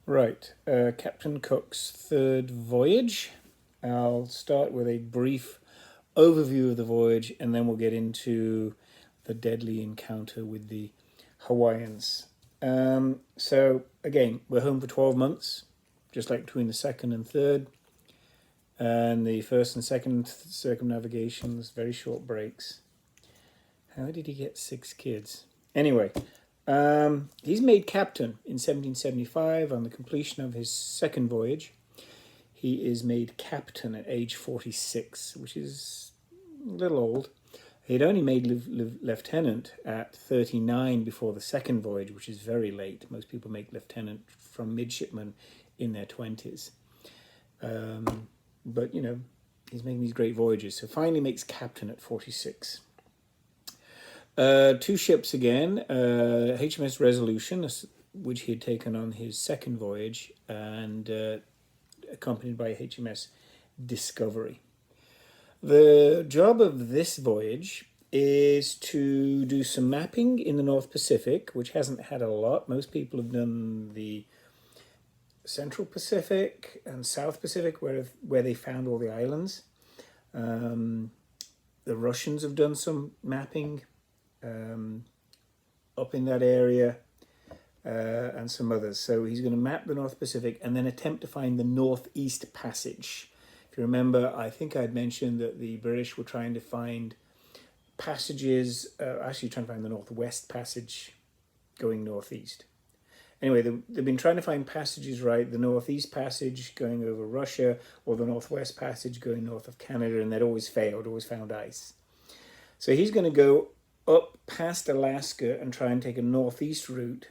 Right, Captain Cook's third voyage. I'll start with a brief overview of the voyage and then we'll get into the deadly encounter with the Hawaiians. So, again, we're home for 12 months, just like between the second and third, and the first and second circumnavigations, very short breaks. How did he get 6 kids? Anyway, he's made captain in 1775 on the completion of his second voyage. He is made captain at age 46, which is a little old. He'd only made lieutenant at 39 before the second voyage, which is very late. Most people make lieutenant from midshipman in their 20s. But, you know, he's making these great voyages. So finally makes captain at 46. 2 ships again, HMS Resolution, which he had taken on his second voyage, and accompanied by HMS Discovery. The job of this voyage is to do some mapping in the North Pacific, which hasn't had a lot. Most people have done the Central Pacific and South Pacific, where they found all the islands. The Russians have done some mapping up in that area, and some others. So he's going to map the North Pacific and then attempt to find the Northeast Passage. If you remember, I think I'd mentioned that the British were trying to find passages, actually trying to find the Northwest Passage going northeast. Anyway, they've been trying to find passages, right? The Northeast Passage going over Russia, or the Northwest Passage going north of Canada, and they'd always failed, always found ice. So he's going to go up past Alaska and try and take a northeast route.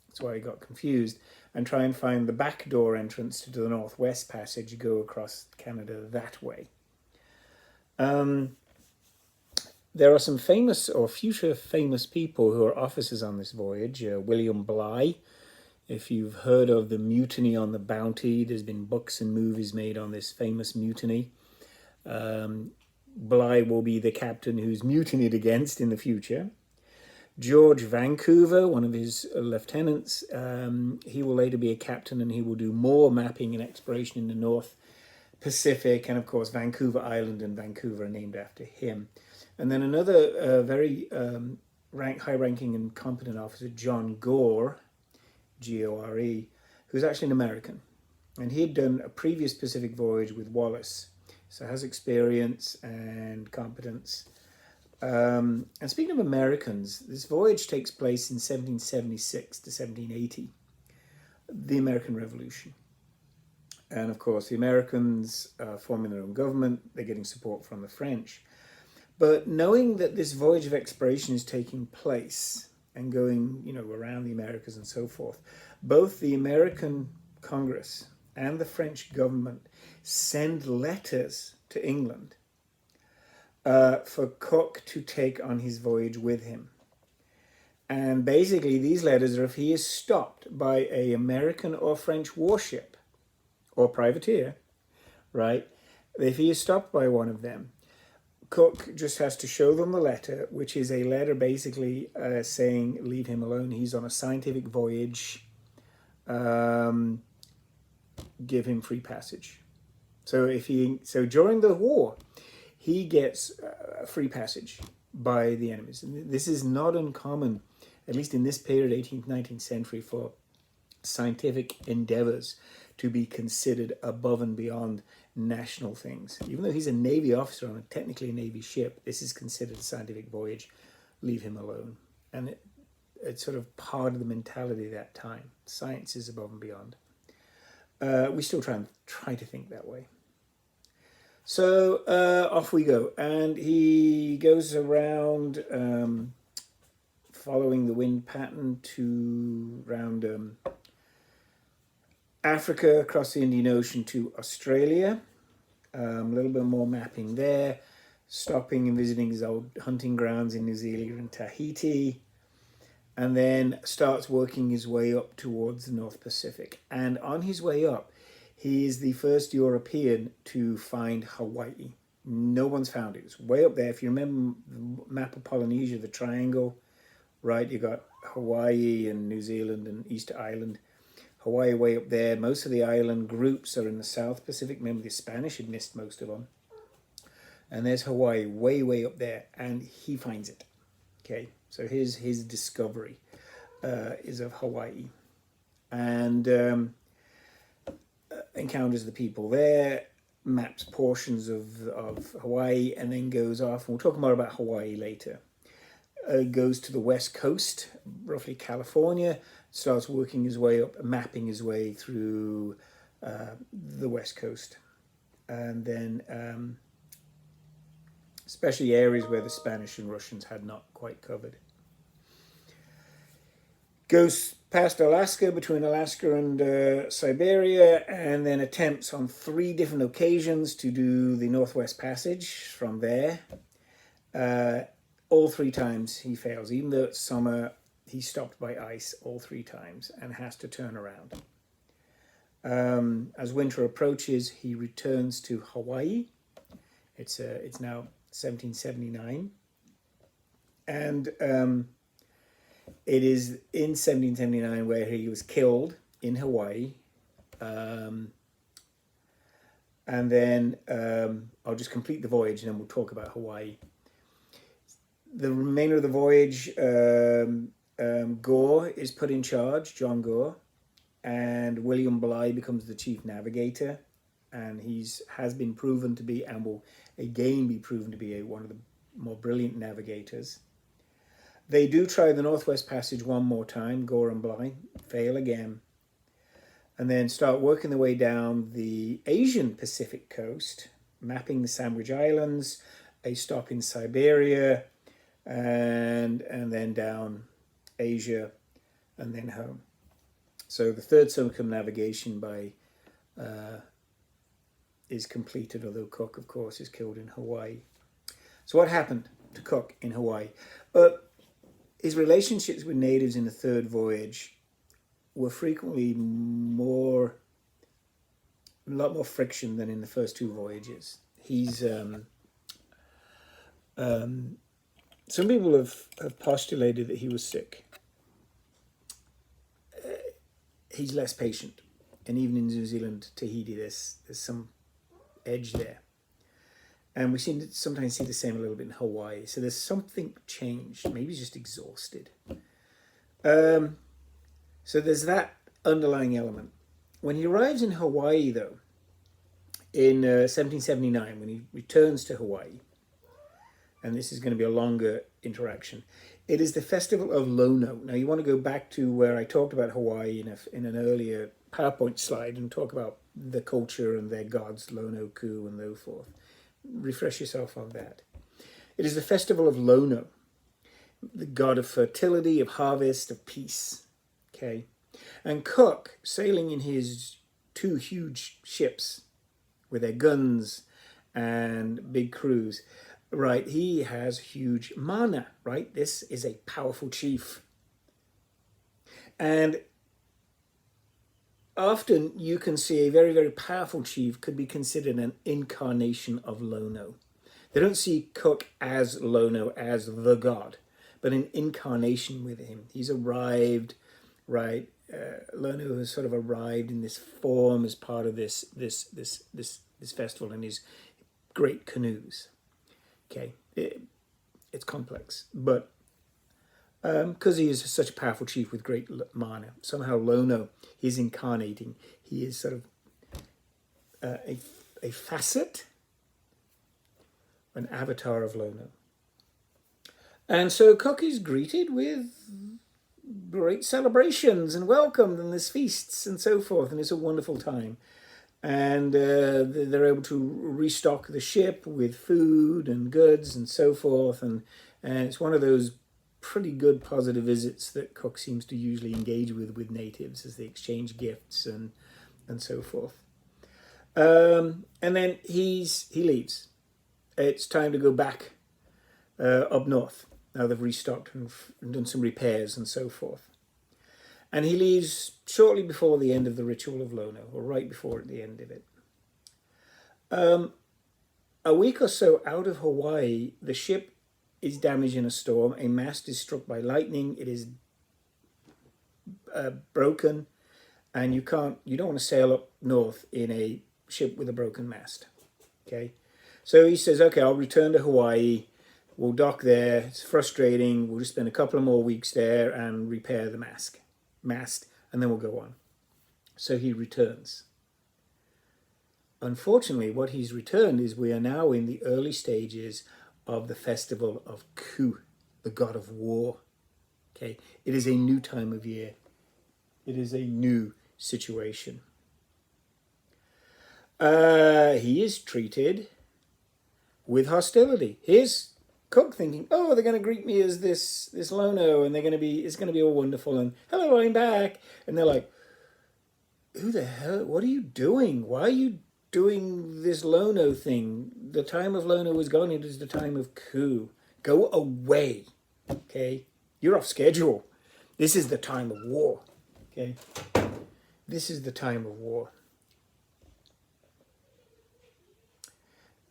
That's why I got confused. And try and find the back door entrance to the Northwest Passage, go across Canada that way. There are some famous or future famous people who are officers on this voyage. William Bligh. If you've heard of the mutiny on the Bounty, there's been books and movies made on this famous mutiny. Bligh will be the captain who's mutinied against in the future. George Vancouver, one of his lieutenants, he will later be a captain and he will do more mapping and exploration in the North Pacific. And of course, Vancouver Island and Vancouver are named after him. And then another very high-ranking and competent officer, John Gore, Gore, who's actually an American. And he had done a previous Pacific voyage with Wallace. So has experience and competence. And speaking of Americans, this voyage takes place in 1776 to 1780, the American Revolution. And of course, the Americans are forming their own government. They're getting support from the French. But knowing that this voyage of exploration is taking place and going, you know, around the Americas and so forth, both the American Congress and the French government send letters to England for Cook to take on his voyage with him. And basically these letters are if he is stopped by an American or French warship or privateer, right? If he is stopped by one of them, Cook just has to show them the letter, which is a letter basically saying, leave him alone. He's on a scientific voyage. Give him free passage. So during the war, he gets free passage by the enemies. And this is not uncommon, at least in this period, 18th, 19th century, for scientific endeavors to be considered above and beyond national things. Even though he's a Navy officer on technically a Navy ship, this is considered a scientific voyage. Leave him alone. And it's sort of part of the mentality of that time. Science is above and beyond. We still try to think that way. So off we go. And he goes around following the wind pattern to around Africa, across the Indian Ocean to Australia. A little bit more mapping there. Stopping and visiting his old hunting grounds in New Zealand and Tahiti. And then starts working his way up towards the North Pacific. And on his way up, he is the first European to find Hawaii. No one's found it. It's way up there. If you remember the map of Polynesia, the triangle, right? You got Hawaii and New Zealand and Easter Island. Hawaii way up there. Most of the island groups are in the South Pacific. Remember, the Spanish had missed most of them. And there's Hawaii way up there, and he finds it. Okay, so his discovery is of Hawaii, and encounters the people there, maps portions of Hawaii, and then goes off. And we'll talk more about Hawaii later. Goes to the west coast, roughly California, starts working his way up, mapping his way through the west coast, and then especially areas where the Spanish and Russians had not quite covered. Goes past Alaska, between Alaska and Siberia, and then attempts on 3 different occasions to do the Northwest Passage from there. All 3 times he fails. Even though it's summer, he's stopped by ice all 3 times and has to turn around. As winter approaches, he returns to Hawaii. It's now 1779, and it is in 1779 where he was killed in Hawaii, and then I'll just complete the voyage and then we'll talk about Hawaii. The remainder of the voyage, Gore is put in charge, John Gore, and William Bligh becomes the chief navigator, and has been proven to be, and will again be proven to be, one of the more brilliant navigators. They do try the Northwest Passage one more time, Gore and Bligh, fail again, and then start working their way down the Asian Pacific coast, mapping the Sandwich Islands, a stop in Siberia, and then down Asia, and then home. So the third circumnavigation is completed, although Cook, of course, is killed in Hawaii. So what happened to Cook in Hawaii? His relationships with natives in the third voyage were frequently a lot more friction than in the first 2 voyages. He's some people have postulated that he was sick. He's less patient, and even in New Zealand, Tahiti, there's some edge there, and we seem to sometimes see the same a little bit in Hawaii. So there's something changed. Maybe he's just exhausted. So there's that underlying element. When he arrives in Hawaii, though, in 1779, when he returns to Hawaii, and this is going to be a longer interaction, it is the festival of Lono. Now, you want to go back to where I talked about Hawaii in an earlier PowerPoint slide and talk about the culture and their gods, Lono, Ku, and so forth. Refresh yourself on that. It is the festival of Lono, the god of fertility, of harvest, of peace. Okay, and Cook, sailing in his 2 huge ships with their guns and big crews, right, he has huge mana, right? This is a powerful chief. And often you can see a very, very powerful chief could be considered an incarnation of Lono. They don't see Cook as Lono, as the god, but an incarnation with him. He's arrived, right? Lono has sort of arrived in this form as part of this festival in his great canoes. Okay, it's complex, but because he is such a powerful chief with great mana, somehow Lono, he's incarnating. He is sort of a facet, an avatar of Lono. And so Cook is greeted with great celebrations and welcomed, and there's feasts and so forth, and it's a wonderful time. And they're able to restock the ship with food and goods and so forth, and it's one of those pretty good positive visits that Cook seems to usually engage with natives, as they exchange gifts and so forth. And then he leaves. It's time to go back up north. Now they've restocked and done some repairs and so forth. And he leaves shortly before the end of the ritual of Lono, or right before the end of it. A week or so out of Hawaii, the ship is damaged in a storm. A mast is struck by lightning. It is broken, and you don't want to sail up north in a ship with a broken mast. Okay, so he says, okay, I'll return to Hawaii. We'll dock there. It's frustrating. We'll just spend a couple of more weeks there and repair the mast, and then we'll go on. So he returns. Unfortunately, what he's returned is we are now in the early stages of the festival of Ku, the god of war. Okay, it is a new time of year. It is a new situation. He is treated with hostility. Here's Cook thinking, oh, they're going to greet me as this Lono, and it's going to be all wonderful, and hello, I'm back. And they're like, who the hell, what are you doing? Why are you doing this Lono thing? The time of Lono is gone. It is the time of Ku. Go away. Okay? You're off schedule. This is the time of war. Okay? This is the time of war.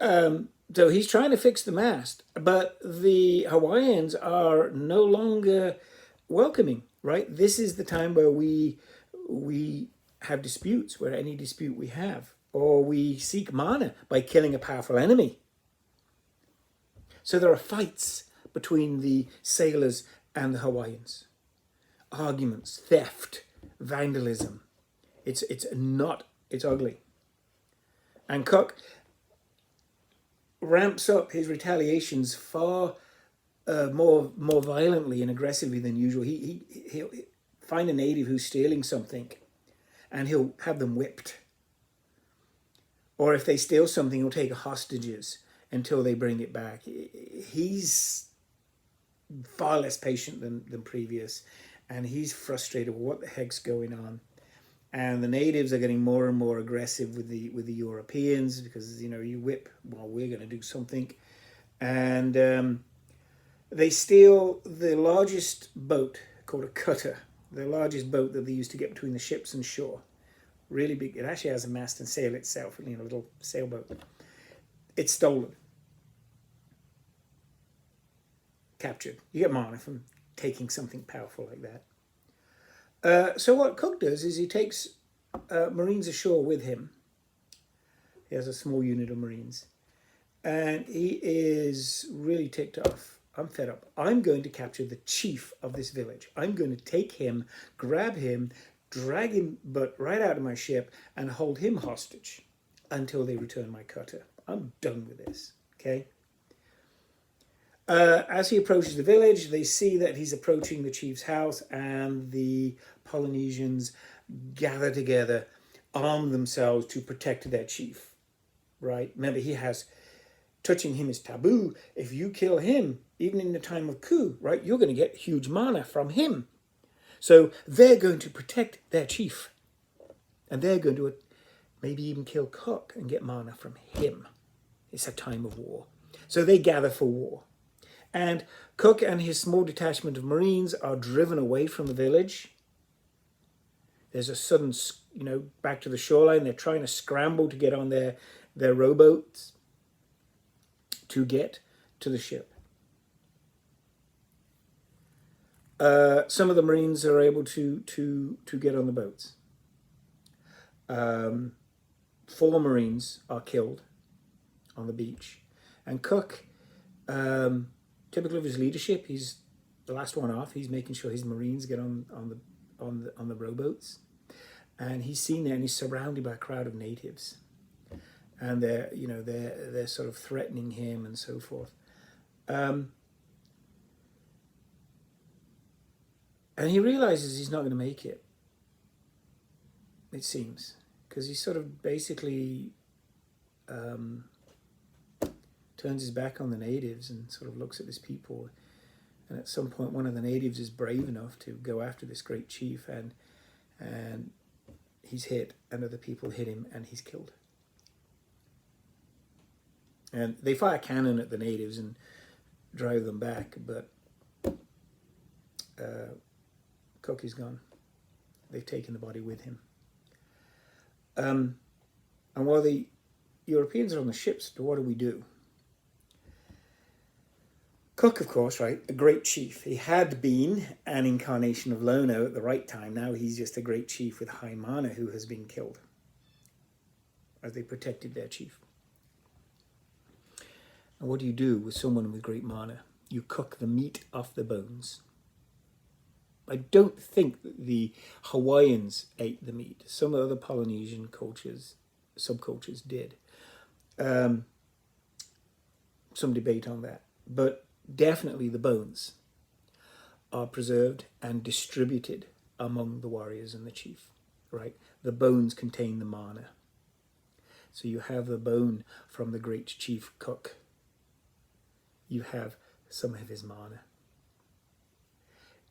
So he's trying to fix the mast, but the Hawaiians are no longer welcoming, right? This is the time where we have disputes, where any dispute we have, or we seek mana by killing a powerful enemy. So there are fights between the sailors and the Hawaiians. Arguments, theft, vandalism. It's ugly. And Cook ramps up his retaliations far more violently and aggressively than usual. He'll find a native who's stealing something, and he'll have them whipped. Or if they steal something, he'll take hostages until they bring it back. He's far less patient than previous, and he's frustrated with what the heck's going on. And the natives are getting more and more aggressive with the Europeans because, you whip, well, we're going to do something. And they steal the largest boat called a cutter, the largest boat that they used to get between the ships and shore. Really big. It actually has a mast and sail itself, a little sailboat. It's stolen. Captured. You get mana from taking something powerful like that. So what Cook does is he takes Marines ashore with him. He has a small unit of Marines. And he is really ticked off. I'm fed up. I'm going to capture the chief of this village. I'm going to take him, grab him, drag him right out of my ship, and hold him hostage until they return my cutter. I'm done with this, okay? As he approaches the village, they see that he's approaching the chief's house, and the Polynesians gather together, arm themselves to protect their chief, right? Remember, touching him is taboo. If you kill him, even in the time of Ku, right, you're going to get huge mana from him. So they're going to protect their chief, and they're going to maybe even kill Cook and get mana from him. It's a time of war. So they gather for war. And Cook and his small detachment of Marines are driven away from the village. There's a sudden, back to the shoreline. They're trying to scramble to get on their rowboats to get to the ship. Some of the Marines are able to get on the boats. 4 Marines are killed on the beach. And Cook... typical of his leadership, he's the last one off. He's making sure his Marines get on the rowboats, and he's seen there, and he's surrounded by a crowd of natives, and they're sort of threatening him and so forth. And he realizes he's not going to make it. It seems, because he sort of basically turns his back on the natives and sort of looks at his people. And at some point, one of the natives is brave enough to go after this great chief, and he's hit, and other people hit him, and he's killed. And they fire cannon at the natives and drive them back, but Cook is gone. They've taken the body with him. And while the Europeans are on the ships, what do we do? Cook, of course, right, a great chief. He had been an incarnation of Lono at the right time. Now he's just a great chief with high mana who has been killed as they protected their chief. And what do you do with someone with great mana? You cook the meat off the bones. I don't think that the Hawaiians ate the meat. Some other Polynesian cultures, subcultures did. Some debate on that. But definitely the bones are preserved and distributed among the warriors and the chief, right? The bones contain the mana. So you have the bone from the great chief Cook. You have some of his mana.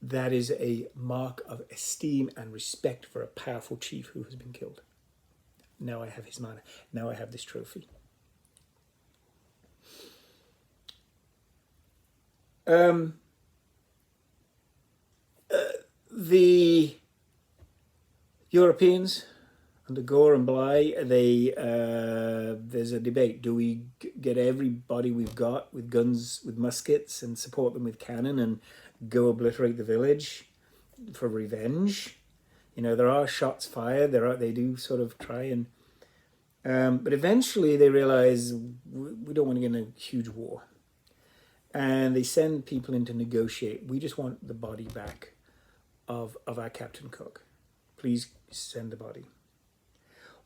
That is a mark of esteem and respect for a powerful chief who has been killed. Now I have his mana. Now I have this trophy. The Europeans under Gore and Bligh, there's a debate. Do we get everybody we've got with guns, with muskets, and support them with cannon and go obliterate the village for revenge? You know, there are shots fired. They do sort of try and... but eventually they realize we don't want to get in a huge war. And they send people in to negotiate. We just want the body back of our Captain Cook. Please send the body.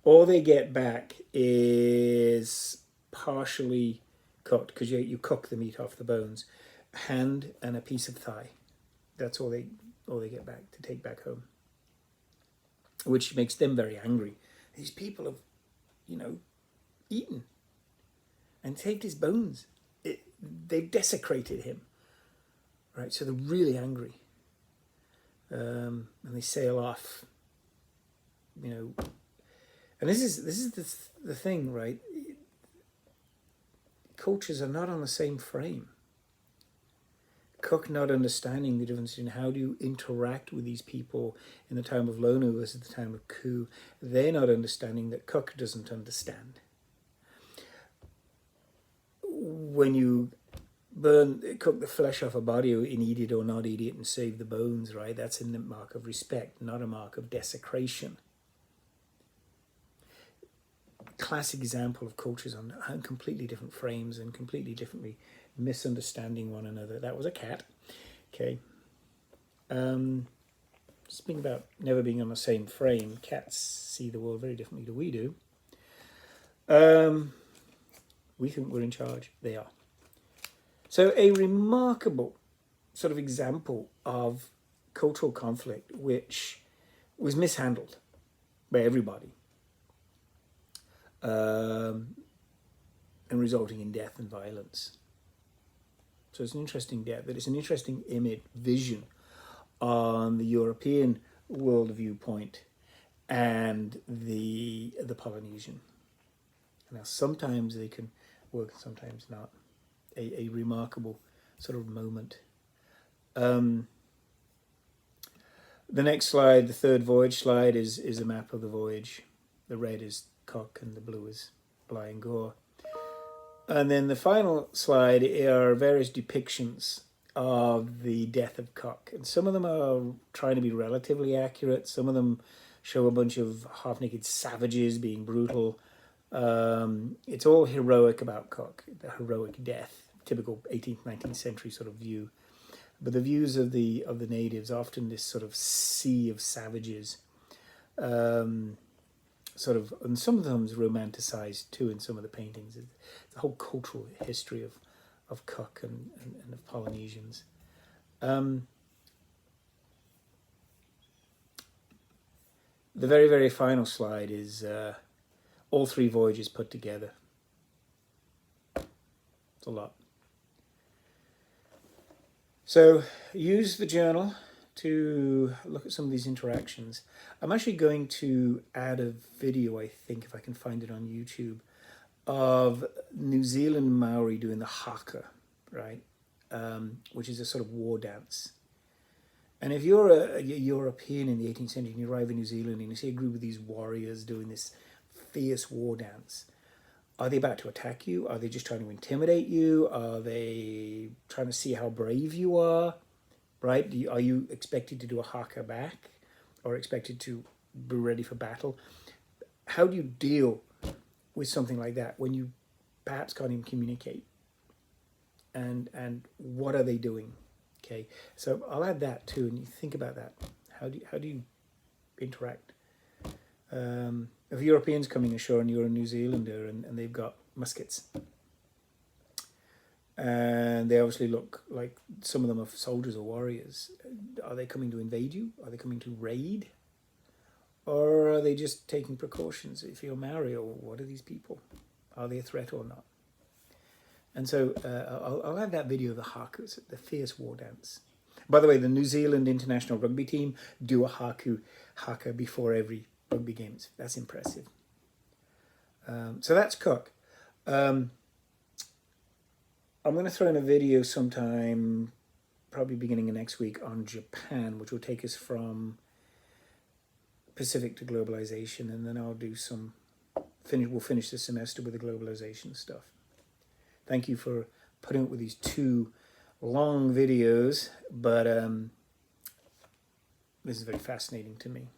All they get back is partially cooked, because you cook the meat off the bones, hand and a piece of thigh. That's all they get back to take back home, which makes them very angry. These people have, eaten and saved his bones. They've desecrated him, right? So they're really angry, and they sail off. And this is the thing, right? Cultures are not on the same frame. Cook not understanding the difference in how do you interact with these people in the time of Lono versus the time of Ku. They're not understanding that Cook doesn't understand. When you cook the flesh off a body and eat it or not eat it and save the bones, right? That's a mark of respect, not a mark of desecration. Classic example of cultures on completely different frames and completely differently misunderstanding one another. That was a cat. Okay. Speaking about never being on the same frame, cats see the world very differently than we do. We think we're in charge. They are. So a remarkable sort of example of cultural conflict which was mishandled by everybody, and resulting in death and violence. So it's an interesting death, but it's an interesting vision on the European world viewpoint and the Polynesian. Now sometimes they can work, sometimes not. A remarkable sort of moment. The next slide, the third voyage slide, is a map of the voyage. The red is Cook and the blue is Bligh and Gore. And then the final slide are various depictions of the death of Cook. And some of them are trying to be relatively accurate. Some of them show a bunch of half-naked savages being brutal. It's all heroic about Cook, the heroic death, typical 18th, 19th century sort of view. But the views of the natives, often this sort of sea of savages, and some of them is romanticized too in some of the paintings. The whole cultural history of Cook and of Polynesians. The very, very final slide is all three voyages put together. It's a lot. So use the journal to look at some of these interactions. I'm actually going to add a video, I think, if I can find it on YouTube, of New Zealand Maori doing the haka, right? Which is a sort of war dance. And if you're a European in the 18th century and you arrive in New Zealand and you see a group of these warriors doing this fierce war dance, Are they about to attack you? Are they just trying to intimidate you? Are they trying to see how brave you are? Right? Are you expected to do a haka back, or expected to be ready for battle? How do you deal with something like that when you perhaps can't even communicate? And what are they doing? Okay, so I'll add that too, and you think about that. How do you interact? If Europeans coming ashore and you're a New Zealander and they've got muskets, and they obviously look like some of them are soldiers or warriors, are they coming to invade you? Are they coming to raid? Or are they just taking precautions? If you're Maori, or what are these people? Are they a threat or not? And so I'll have that video of the hakus, the fierce war dance. By the way, the New Zealand international rugby team do a haka before every rugby games. That's impressive. So that's Cook. I'm going to throw in a video sometime, probably beginning of next week, on Japan, which will take us from Pacific to globalization, and then I'll do we'll finish the semester with the globalization stuff. Thank you for putting up with these 2 long videos, but this is very fascinating to me.